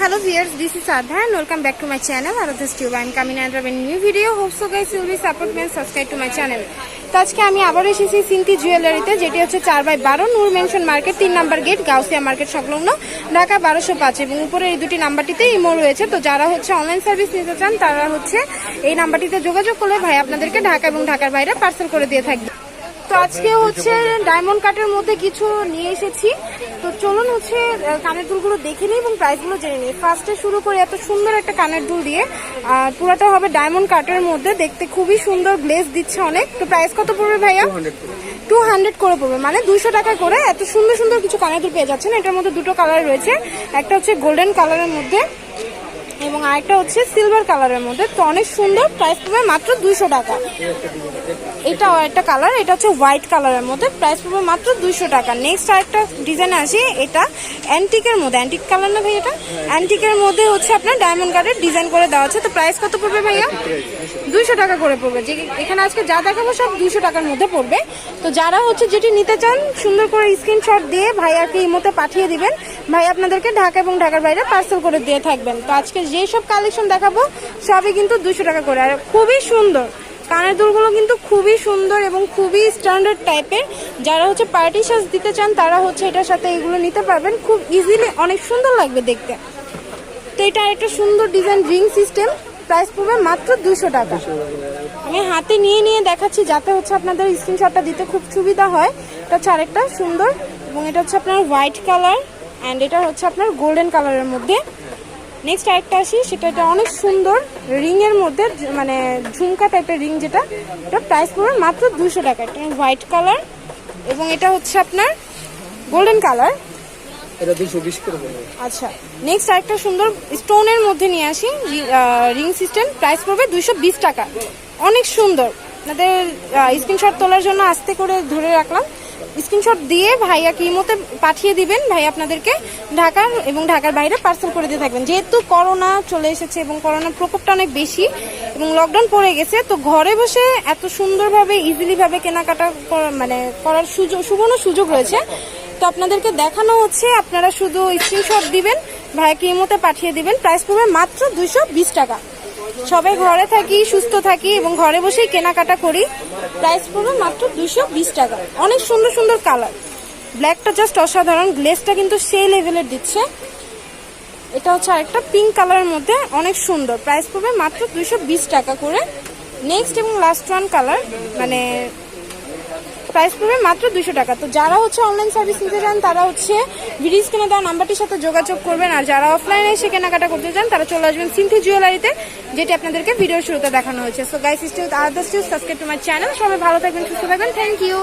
Hello viewers, this is Adha and welcome back to my channel Aradha's Tube. I am coming under a new video. Hope so guys you will be support me and subscribe to my channel. তো আজকে আমি আবার এসেছি সিনথি জুয়েলারিতে, যেটি হচ্ছে 4/12 Noor mansion market 3 number gate Gausia market সংলগ্ন ঢাকা 1205 এবং উপরে এই দুটি নাম্বারটিতে ইমো রয়েছে। তো যারা হচ্ছে অনলাইন সার্ভিস নিতে চান তারা হচ্ছে এই নাম্বারটিতে যোগাযোগ করলে ভাই আপনাদেরকে ঢাকা এবং ঢাকার বাইরে পার্সেল করে দিয়ে থাকবে। তো আজকে হচ্ছে ডায়মন্ড কাটের মধ্যে কিছু নিয়ে এসেছি, তো চলুন হচ্ছে কানের দুলগুলো দেখে নিই এবং প্রাইসগুলো জেনে নিই। ফার্স্টে শুরু করে এত সুন্দর একটা কানের দুল দিয়ে, আর পুরোটা হবে ডায়মন্ড কাটের মধ্যে, দেখতে খুবই সুন্দর, গ্লেজ দিচ্ছে অনেক। তো প্রাইস কত পড়বে ভাইয়া? 200 করে পড়বে, মানে 200 টাকা করে এত সুন্দর সুন্দর কিছু কানের দুল পেয়ে যাচ্ছেন। এটার মধ্যে দুটো কালার রয়েছে, একটা হচ্ছে গোল্ডেন কালারের মধ্যে এবং আরেকটা হচ্ছে সিলভার কালারের মধ্যে। তো অনেক সুন্দর, প্রাইস পড়বে মাত্র 200 টাকা। এটাও একটা কালার, এটা হচ্ছে হোয়াইট কালারের মধ্যে, প্রাইস পড়বে মাত্র 200 টাকা। নেক্সট আরেকটা ডিজাইন আছে, এটা অ্যান্টিকের মধ্যে, অ্যান্টিক কালার না ভাই, এটা অ্যান্টিকের মধ্যে হচ্ছে আপনার ডায়মন্ড কাটের ডিজাইন করে দেওয়া আছে। তো প্রাইস কত পড়বে ভাইয়া? 200 টাকা করে পড়বে। যে এখানে আজকে যা দেখাবো সব 200 টাকার মধ্যে পড়বে। তো যারা হচ্ছে যেটি নিতে চান সুন্দর করে স্ক্রিনশট দিয়ে ভাইয়াকে ইমোতে পাঠিয়ে দিবেন, ভাই আপনাদেরকে ঢাকা এবং ঢাকার বাইরে পার্সেল করে দিয়ে থাকবেন। তো আজকে যেই সব কালেকশন দেখাবো সবই কিন্তু 200 টাকা করে, আর খুবই সুন্দর কানের দুলগুলো কিন্তু খুবই সুন্দর এবং খুবই স্ট্যান্ডার্ড টাইপের। যারা হচ্ছে পার্টি সাজ দিতে চান তারা হচ্ছে এটার সাথে এগুলো নিতে পারবেন, খুব ইজিলি, অনেক সুন্দর লাগবে দেখতে। তো এটা একটা সুন্দর ডিজাইন রিং সিস্টেম, প্রাইস পড়বে মাত্র 200 টাকা। আমি হাতে নিয়ে নিয়ে দেখাচ্ছি যাতে হচ্ছে আপনাদের স্ক্রিনশটটা দিতে খুব সুবিধা হয়। এটা হচ্ছে আরেকটা সুন্দর, এবং এটা হচ্ছে আপনার হোয়াইট কালার অ্যান্ড এটা হচ্ছে আপনার গোল্ডেন কালারের মধ্যে। নেক্সট আরেকটা আসি, সেটা এটা অনেক সুন্দর রিং এর মধ্যে, মানে ঝুমকা টাইপের রিং, যেটা এটা প্রাইস পড়বে মাত্র 200 টাকা। এটা হোয়াইট কালার এবং এটা হচ্ছে আপনার গোল্ডেন কালার, এটা 220 করে পড়বে। আচ্ছা, নেক্সট আরেকটা সুন্দর স্টোনের মধ্যে নিয়ে আসি, রিং সিস্টেম, প্রাইস পড়বে 220 টাকা। অনেক সুন্দর, আপনাদের স্ক্রিনশট তোলার জন্য আস্তে করে ধরে রাখলাম। স্ক্রিনশট দিয়ে ভাইয়া কিমোতে পাঠিয়ে দিবেন, ভাই আপনাদেরকে ঢাকার এবং ঢাকার বাইরে পার্সেল করে দিয়ে থাকবেন। যেহেতু করোনা চলে এসেছে এবং করোনার প্রকোপটা অনেক বেশি এবং লকডাউন পড়ে গেছে, তো ঘরে বসে এত সুন্দরভাবে ইজিলি ভাবে কেনাকাটা মানে করার সুবর্ণ সুযোগ রয়েছে। তো আপনাদেরকে দেখানো হচ্ছে, আপনারা শুধু স্ক্রিনশট দিবেন, ভাইয়া কিমোতে পাঠিয়ে দিবেন, প্রাইস পড়বে মাত্র 220 টাকা। সবাই ঘরে থাকি, সুস্থ থাকি এবং ঘরে বসেই কেনাকাটা করি, প্রাইস পড়বে মাত্র 220 টাকা। অনেক সুন্দর সুন্দর কালার, ব্ল্যাকটা জাস্ট অসাধারণ, গ্লেসটা কিন্তু সেই লেভেলের দিচ্ছে। এটা হচ্ছে আরেকটা পিঙ্ক কালারের মধ্যে, অনেক সুন্দর, প্রাইস পড়বে মাত্র 220 টাকা করে। নেক্সট এবং লাস্ট ওয়ান কালার, মানে প্রাইস পড়বে মাত্র 200 টাকা। তো যারা হচ্ছে অনলাইন সার্ভিস নিতে চান তারা হচ্ছে ভিডিও স্ক্রিনে দেওয়া নাম্বারটির সাথে যোগাযোগ করবেন, আর যারা অফলাইনে এসে কেনাকাটা করতে চান তারা চলে আসবেন সিনথি জুয়েলারিতে, যেটি আপনাদেরকে ভিডিওর শুরুতে দেখানো হয়েছে। So guys, still others to subscribe to my channel. সবাই ভালো থাকবেন, সুস্থ থাকবেন, থ্যাংক ইউ।